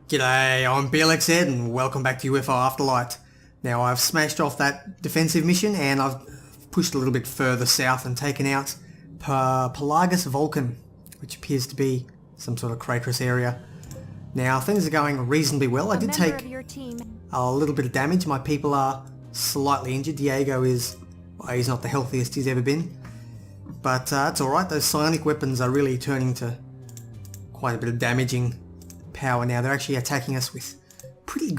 G'day, I'm BLXed and welcome back to UFO Afterlight. Now I've smashed off that defensive mission and I've pushed a little bit further south and taken out Pelagus Vulcan, which appears to be some sort of Kratos area. Now things are going reasonably well. I did take a little bit of damage. My people are slightly injured. Diego is, well, he's not the healthiest he's ever been. But it's alright, those psionic weapons are really turning to quite a bit of damaging power now. They're actually attacking us with pretty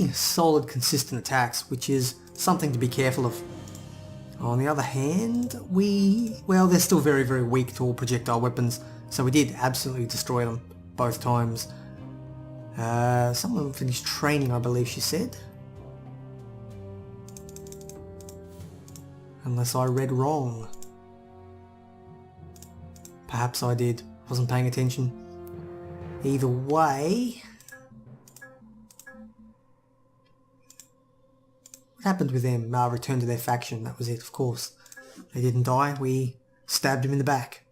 solid, consistent attacks, which is something to be careful of. On the other hand, they're still very, very weak to all projectile weapons, so we did absolutely destroy them both times. Some of them finished training, I believe she said. Unless I read wrong. Perhaps I did. Wasn't paying attention. Either way... What happened with them? Returned to their faction, that was it, of course. They didn't die, we stabbed him in the back.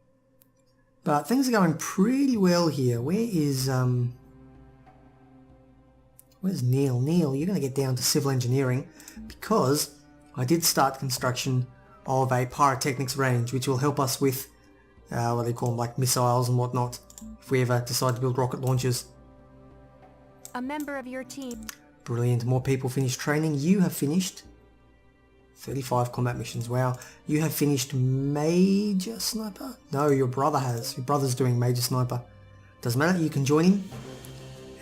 But things are going pretty well here. Where's Neil? Neil, you're going to get down to civil engineering because I did start construction of a pyrotechnics range, which will help us with, what they call them, like missiles and whatnot, if we ever decide to build rocket launchers. A member of your team. Brilliant. More people finished training. You have finished 35 combat missions. Wow. You have finished Major Sniper? No, your brother has. Your brother's doing Major Sniper. Doesn't matter. You can join him.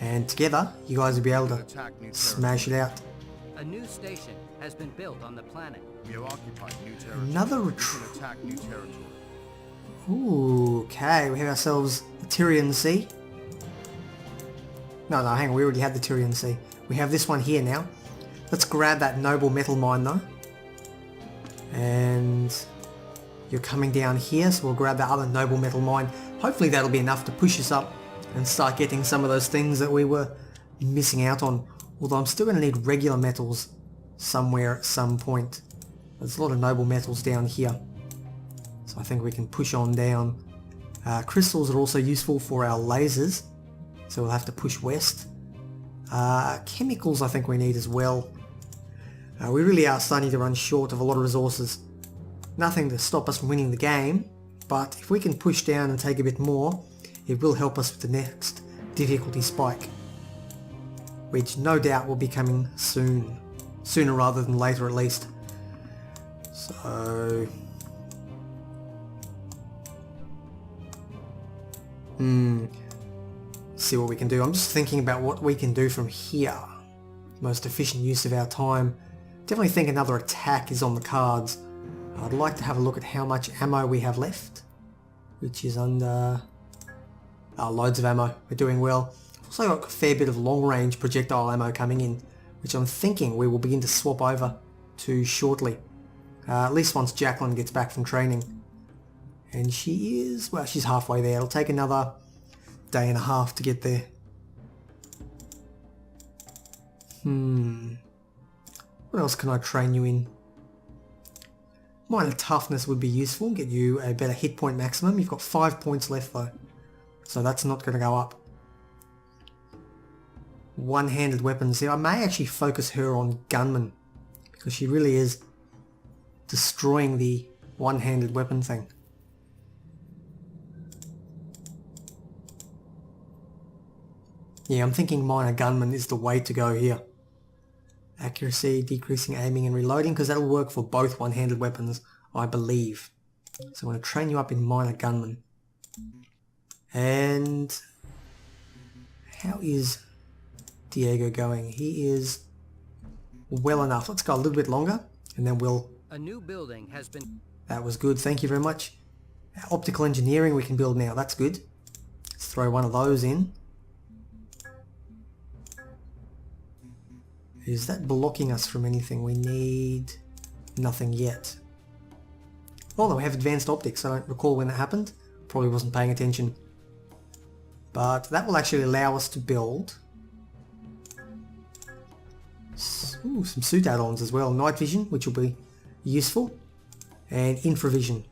And together, you guys will be able to smash it out. A new station has been built on the planet. We have occupied new territory. Another retreat. Attack new territory. Ooh, okay. We have ourselves the Tyrian Sea. No, hang on. We already had the Tyrian Sea. We have this one here now. Let's grab that noble metal mine though. And you're coming down here, so we'll grab that other noble metal mine. Hopefully that'll be enough to push us up and start getting some of those things that we were missing out on. Although I'm still going to need regular metals somewhere at some point. There's a lot of noble metals down here. So I think we can push on down. Crystals are also useful for our lasers. So we'll have to push west. Chemicals I think we need as well. We really are starting to run short of a lot of resources. Nothing to stop us from winning the game, but if we can push down and take a bit more, it will help us with the next difficulty spike, which no doubt will be coming soon. Sooner rather than later at least. So... see what we can do. I'm just thinking about what we can do from here. Most efficient use of our time. Definitely think another attack is on the cards. I'd like to have a look at how much ammo we have left, which is under... loads of ammo. We're doing well. Also got a fair bit of long-range projectile ammo coming in, which I'm thinking we will begin to swap over to shortly. At least once Jacqueline gets back from training. And she is... well, she's halfway there. It'll take another day and a half to get there. What else can I train you in? Minor toughness would be useful. Get you a better hit point maximum. You've got 5 points left though, so that's not going to go up. One-handed weapons. I may actually focus her on gunman because she really is destroying the one-handed weapon thing. Yeah, I'm thinking minor gunman is the way to go here. Accuracy, decreasing aiming and reloading, because that'll work for both one-handed weapons, I believe. So I'm going to train you up in minor gunman. And how is Diego going? He is well enough. Let's go a little bit longer and then we'll... A new building has been... That was good, thank you very much. Optical engineering we can build now, that's good. Let's throw one of those in. Is that blocking us from anything? We need nothing yet. Although we have advanced optics, I don't recall when that happened. Probably wasn't paying attention. But that will actually allow us to build some suit add-ons as well. Night vision, which will be useful, and infravision,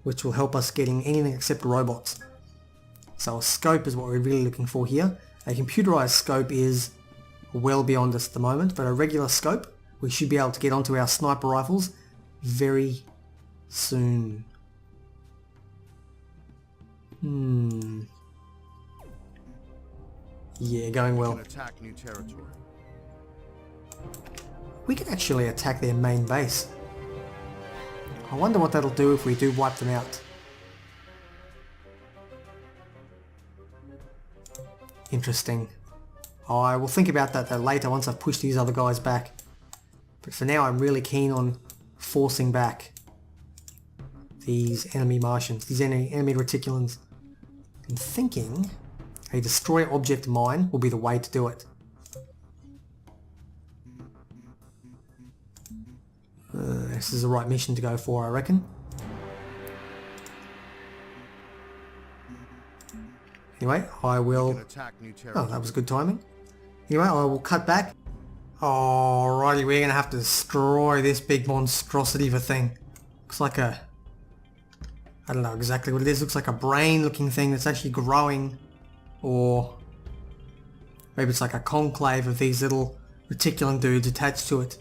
which will help us getting anything except robots. So a scope is what we're really looking for here. A computerized scope is well beyond us at the moment, but a regular scope, we should be able to get onto our sniper rifles very soon. Yeah, going well. Can attack new territory. We can actually attack their main base. I wonder what that'll do if we do wipe them out. Interesting. I will think about that though later once I've pushed these other guys back. But for now I'm really keen on forcing back these enemy Martians, these enemy Reticulans. I'm thinking a destroy object mine will be the way to do it. This is the right mission to go for, I reckon. Anyway, I will... Can attack new territory. Oh, that was good timing. Anyway, I will cut back. Alrighty, we're going to have to destroy this big monstrosity of a thing. Looks like a... I don't know exactly what it is. Looks like a brain looking thing that's actually growing. Or maybe it's like a conclave of these little reticulan dudes attached to it.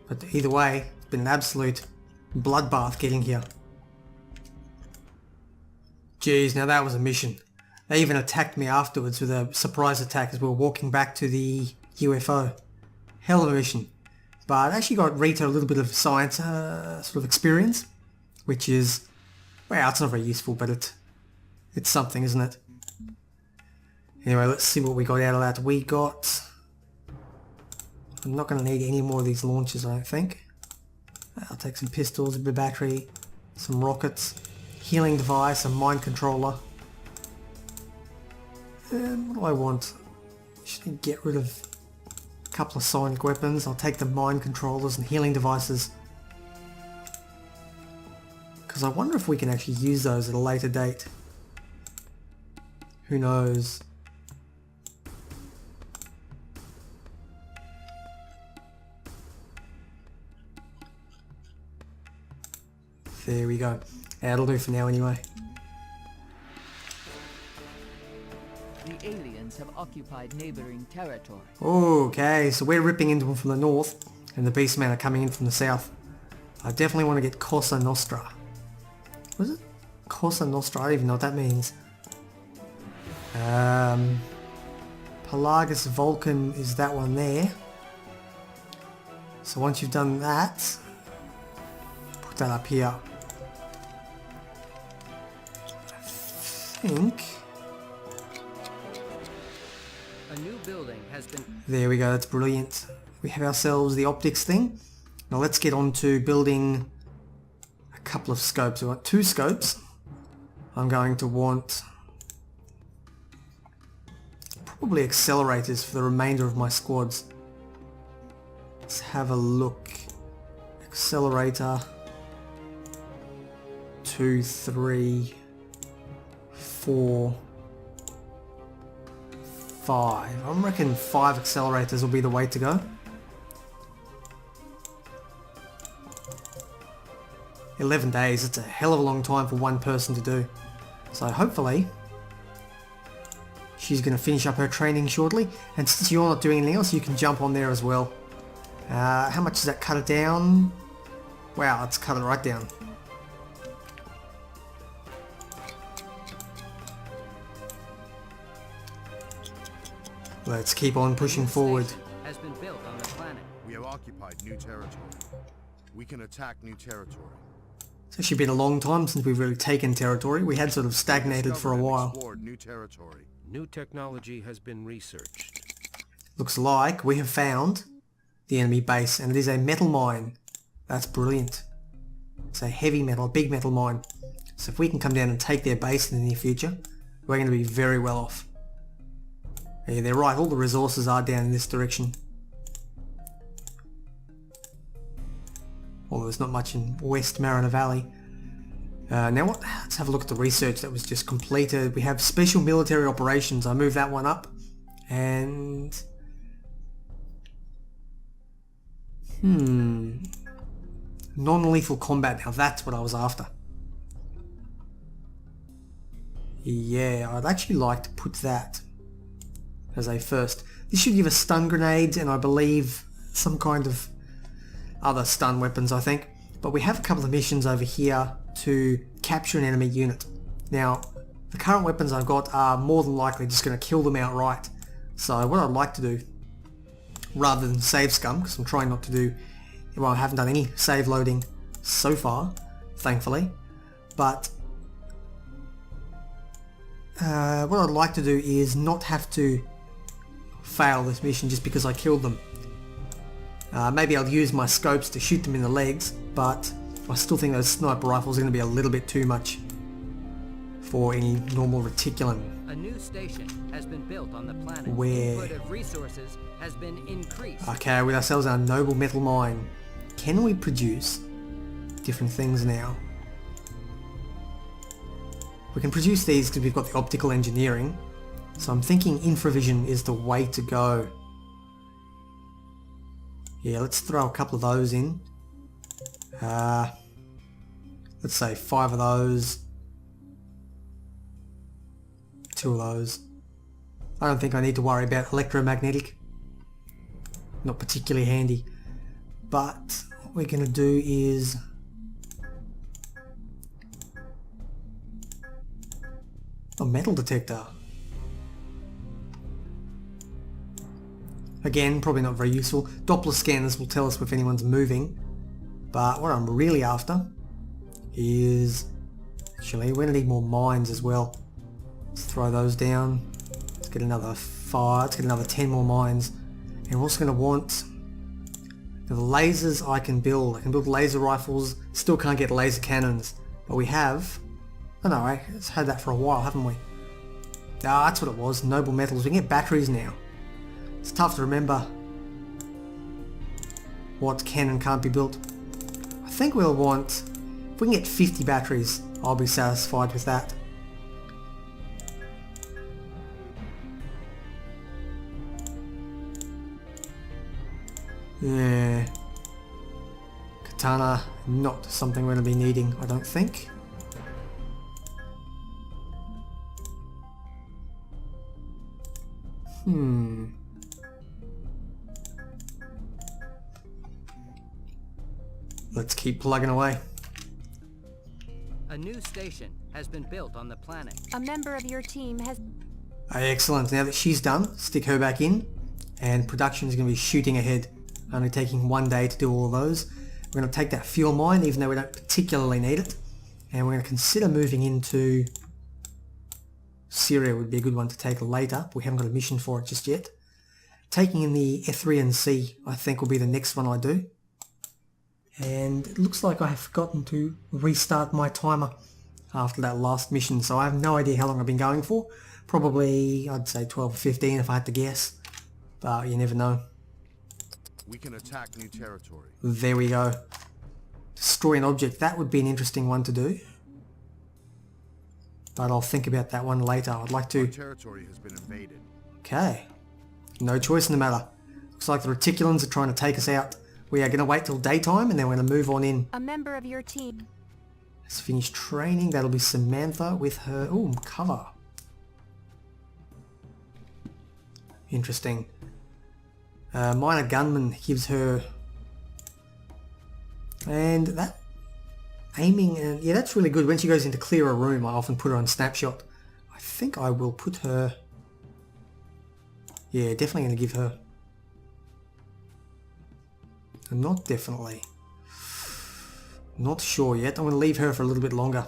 But either way, it's been an absolute bloodbath getting here. Jeez, now that was a mission. They even attacked me afterwards with a surprise attack as we were walking back to the UFO. Hell of a mission. But I actually got Rita a little bit of science sort of experience, which is, well, it's not very useful, but it's something, isn't it? Anyway, let's see what we got out of that. We got... I'm not going to need any more of these launchers, I don't think. I'll take some pistols, a bit of battery, some rockets, healing device, a mind controller. And what do I want? Should I get rid of a couple of sonic weapons? I'll take the mind controllers and healing devices. Because I wonder if we can actually use those at a later date. Who knows? There we go. That'll do for now anyway. The aliens have occupied neighboring territory. Okay, so we're ripping into them from the north, and the Beastmen are coming in from the south. I definitely want to get Cosa Nostra. What is it? Cosa Nostra? I don't even know what that means. Pelagus Vulcan is that one there. So once you've done that, put that up here. I think... A new building has been... There we go, that's brilliant. We have ourselves the optics thing. Now let's get on to building a couple of scopes. We want 2 scopes. I'm going to want probably accelerators for the remainder of my squads. Let's have a look. Accelerator 2, 3, 4, 5. I reckon 5 accelerators will be the way to go. 11 days, it's a hell of a long time for one person to do. So hopefully she's going to finish up her training shortly, and since you're not doing anything else, you can jump on there as well. How much does that cut it down? Wow, it's cut it right down. Let's keep on pushing forward. Has been built on the planet. We have occupied new territory. We can attack new territory. It's actually been a long time since we've really taken territory. We had sort of stagnated for a while. Explored new territory. New technology has been researched. Looks like we have found the enemy base, and it is a metal mine. That's brilliant. It's a heavy metal, a big metal mine. So if we can come down and take their base in the near future, we're going to be very well off. Yeah, they're right, all the resources are down in this direction. Although there's not much in West Mariner Valley. Now what? Let's have a look at the research that was just completed. We have special military operations. I moved that one up. And... non-lethal combat. Now that's what I was after. Yeah, I'd actually like to put that as a first. This should give us stun grenades and I believe some kind of other stun weapons, I think. But we have a couple of missions over here to capture an enemy unit. Now, the current weapons I've got are more than likely just going to kill them outright. So what I'd like to do, rather than save scum, because I'm trying not to do, well, I haven't done any save loading so far, thankfully, but what I'd like to do is not have to fail this mission just because I killed them. Maybe I'll use my scopes to shoot them in the legs, but I still think those sniper rifles are going to be a little bit too much for any normal Reticulan. A new station has been built on the planet. Where? Input of resources has been increased. Okay, with ourselves our noble metal mine. Can we produce different things now? We can produce these because we've got the optical engineering. So I'm thinking infravision is the way to go. Yeah, let's throw a couple of those in. Let's say 5 of those. 2 of those. I don't think I need to worry about electromagnetic. Not particularly handy. But what we're going to do is a metal detector. Again, probably not very useful. Doppler scanners will tell us if anyone's moving. But what I'm really after is... Actually, we're going to need more mines as well. Let's throw those down. Let's get another 5. Let's get another 10 more mines. And we're also going to want... the lasers I can build. I can build laser rifles. Still can't get laser cannons. But we have... Oh no, it's had that for a while, haven't we? Ah, that's what it was. Noble metals. We can get batteries now. It's tough to remember what can and can't be built. I think we'll want... if we can get 50 batteries, I'll be satisfied with that. Yeah. Katana, not something we're going to be needing, I don't think. Let's keep plugging away. A new station has been built on the planet. A member of your team has... Excellent. Now that she's done, stick her back in and production is going to be shooting ahead. Only taking 1 day to do all of those. We're going to take that fuel mine even though we don't particularly need it. And we're going to consider moving into... Syria would be a good one to take later. We haven't got a mission for it just yet. Taking in the Ethrian Sea I think will be the next one I do. And it looks like I have forgotten to restart my timer after that last mission, so I have no idea how long I've been going for. Probably, I'd say 12 or 15 if I had to guess, but you never know. We can attack new territory. There we go. Destroy an object, that would be an interesting one to do. But I'll think about that one later. I'd like to... Our territory has been invaded. Okay. No choice in the matter. Looks like the Reticulans are trying to take us out. We are going to wait till daytime and then we're going to move on in. A member of your team. Let's finish training. That'll be Samantha with her... Ooh, cover. Interesting. Minor Gunman gives her... And that... Aiming and... Yeah, that's really good. When she goes into clear a room, I often put her on snapshot. I think I will put her... Yeah, definitely going to give her... Not definitely. Not sure yet. I'm going to leave her for a little bit longer.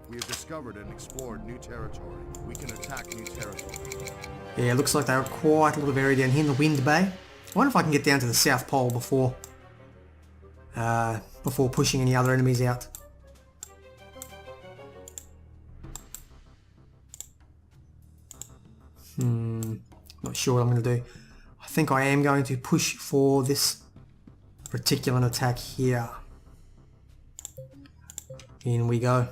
We have discovered and explored new territory. We can attack new territory. Yeah, looks like they're quite a little area down here in the Wind Bay. I wonder if I can get down to the South Pole before pushing any other enemies out. Not sure what I'm going to do. I think I am going to push for this Reticulan attack here. In we go.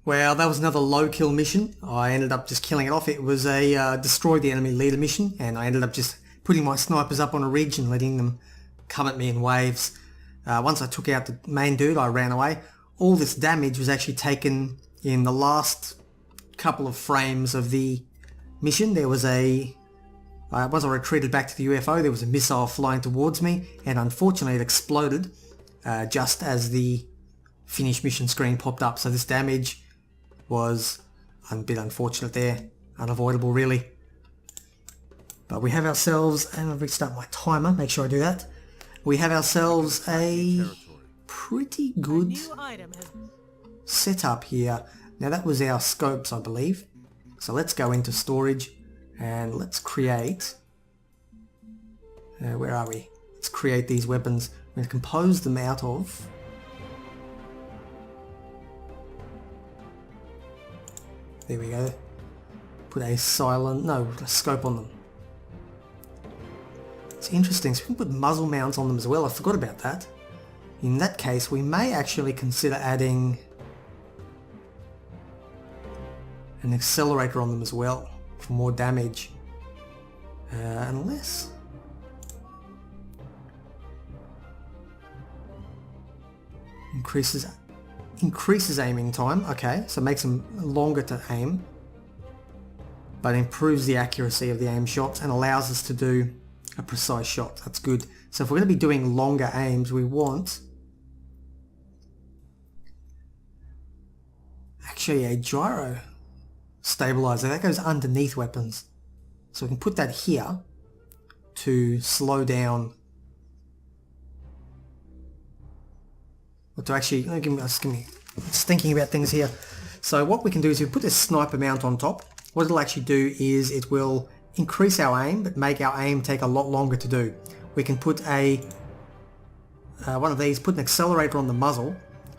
Well, that was another low kill mission. I ended up just killing it off. It was a destroy the enemy leader mission, and I ended up just putting my snipers up on a ridge and letting them come at me in waves. Once I took out the main dude, I ran away. All this damage was actually taken in the last couple of frames of the mission, there was once I retreated back to the UFO, there was a missile flying towards me, and unfortunately it exploded just as the finish mission screen popped up. So this damage was a bit unfortunate there, unavoidable really. But we have ourselves, and I'll restart my timer, make sure I do that. We have ourselves a pretty good setup here. Now that was our scopes, I believe. So let's go into storage and let's create, where are we? Let's create these weapons. I'm going to compose them out of, there we go. Put a scope on them. It's interesting, so we can put muzzle mounts on them as well. I forgot about that. In that case, we may actually consider adding an accelerator on them as well for more damage. Unless... Increases aiming time. Okay, so it makes them longer to aim. But improves the accuracy of the aim shots and allows us to do a precise shot. That's good. So if we're going to be doing longer aims, we want actually a gyro stabilizer. That goes underneath weapons. So we can put that here to slow down, or to actually, just thinking about things here. So what we can do is we put this sniper mount on top. What it'll actually do is it will increase our aim, but make our aim take a lot longer to do. We can put one of these, put an accelerator on the muzzle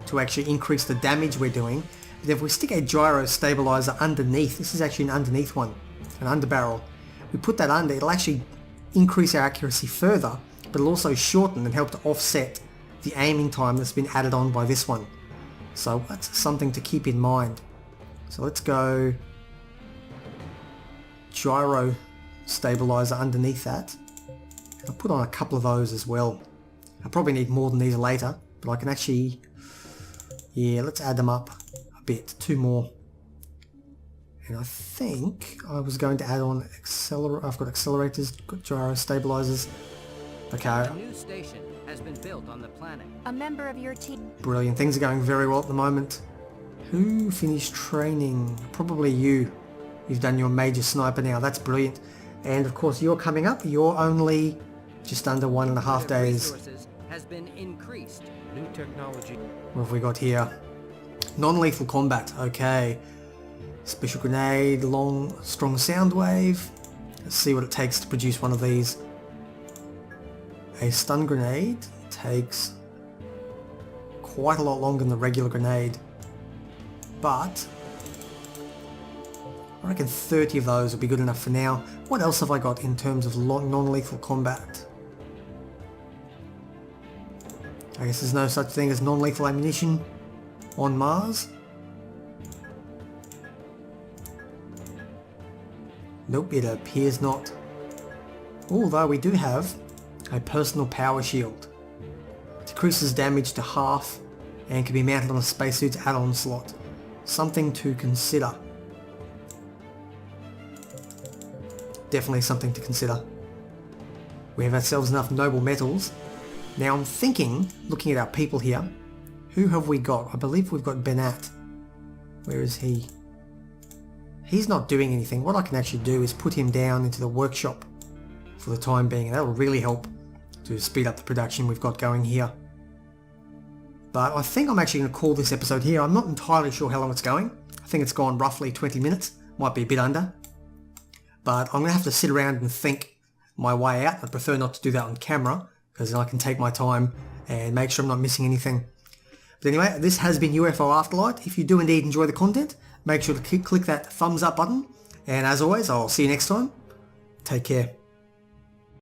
to actually increase the damage we're doing. But if we stick a gyro stabilizer underneath, this is actually an underneath one, an underbarrel. We put that under, it'll actually increase our accuracy further, but it'll also shorten and help to offset the aiming time that's been added on by this one. So that's something to keep in mind. So let's go gyro stabilizer underneath that. I'll put on a couple of those as well. I'll probably need more than these later, but I can actually, yeah, let's add them up a bit, 2 more. And I think I was going to add on I've got accelerators, got gyro stabilizers. Okay. A new station has been built on the planet. A member of your team. Brilliant, things are going very well at the moment. Who finished training? Probably you. You've done your major sniper now, that's brilliant. And of course you're coming up, you're only just under 1.5 days. Resources has been increased. New technology. What have we got here? Non-lethal combat, okay. Special grenade, long, strong sound wave. Let's see what it takes to produce one of these. A stun grenade takes quite a lot longer than the regular grenade, but I reckon 30 of those will be good enough for now. What else have I got in terms of non-lethal combat? I guess there's no such thing as non-lethal ammunition on Mars. Nope, it appears not. Although we do have a personal power shield. Decreases damage to half and can be mounted on a spacesuit's add-on slot. Something to consider. Definitely something to consider. We have ourselves enough noble metals. Now I'm thinking, looking at our people here, who have we got? I believe we've got Benat. Where is he? He's not doing anything. What I can actually do is put him down into the workshop for the time being, and that will really help to speed up the production we've got going here. But I think I'm actually going to call this episode here. I'm not entirely sure how long it's going. I think it's gone roughly 20 minutes. Might be a bit under. But I'm going to have to sit around and think my way out. I prefer not to do that on camera, because then I can take my time and make sure I'm not missing anything. But anyway, this has been UFO Afterlight. If you do indeed enjoy the content, make sure to click that thumbs up button. And as always, I'll see you next time. Take care.